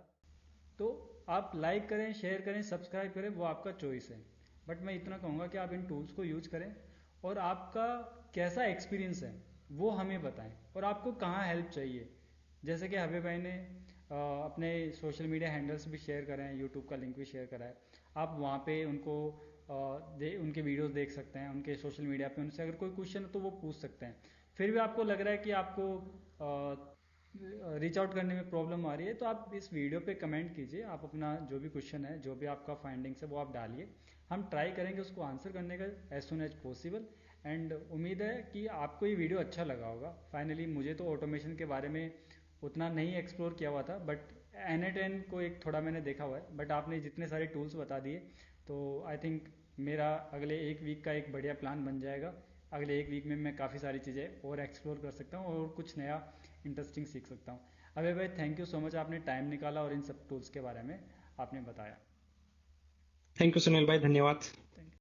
तो आप लाइक करें, शेयर करें, सब्सक्राइब करें, वो आपका चॉइस है। बट मैं इतना कहूँगा कि आप इन टूल्स को यूज करें, और आपका कैसा एक्सपीरियंस है वो हमें बताएं, और आपको कहाँ हेल्प चाहिए। जैसे कि हबे भाई ने अपने सोशल मीडिया हैंडल्स भी शेयर करें हैं, यूट्यूब का लिंक भी शेयर करा है। आप वहाँ पे उनको उनके वीडियोस देख सकते हैं, उनके सोशल मीडिया पे उनसे अगर कोई क्वेश्चन हो तो वो पूछ सकते हैं। फिर भी आपको लग रहा है कि आपको रीच आउट करने में प्रॉब्लम आ रही है, तो आप इस वीडियो पे कमेंट कीजिए, आप अपना जो भी क्वेश्चन है, जो भी आपका फाइंडिंग्स है, वो आप डालिए। हम ट्राई करेंगे उसको आंसर करने का as soon as possible. And उम्मीद है कि आपको ये वीडियो अच्छा लगा होगा। फाइनली मुझे तो ऑटोमेशन के बारे में उतना नहीं एक्सप्लोर किया हुआ था, बट N10 को एक थोड़ा मैंने देखा हुआ है, बट आपने जितने सारे टूल्स बता दिए, तो आई थिंक मेरा अगले एक वीक का एक बढ़िया प्लान बन जाएगा। अगले एक वीक में मैं काफ़ी सारी चीज़ें और एक्सप्लोर कर सकता हूँ और कुछ नया इंटरेस्टिंग सीख सकता हूँ। अबे भाई, थैंक यू सो मच, आपने टाइम निकाला और इन सब टूल्स के बारे में आपने बताया। थैंक यू सुनील भाई, धन्यवाद। Thank you.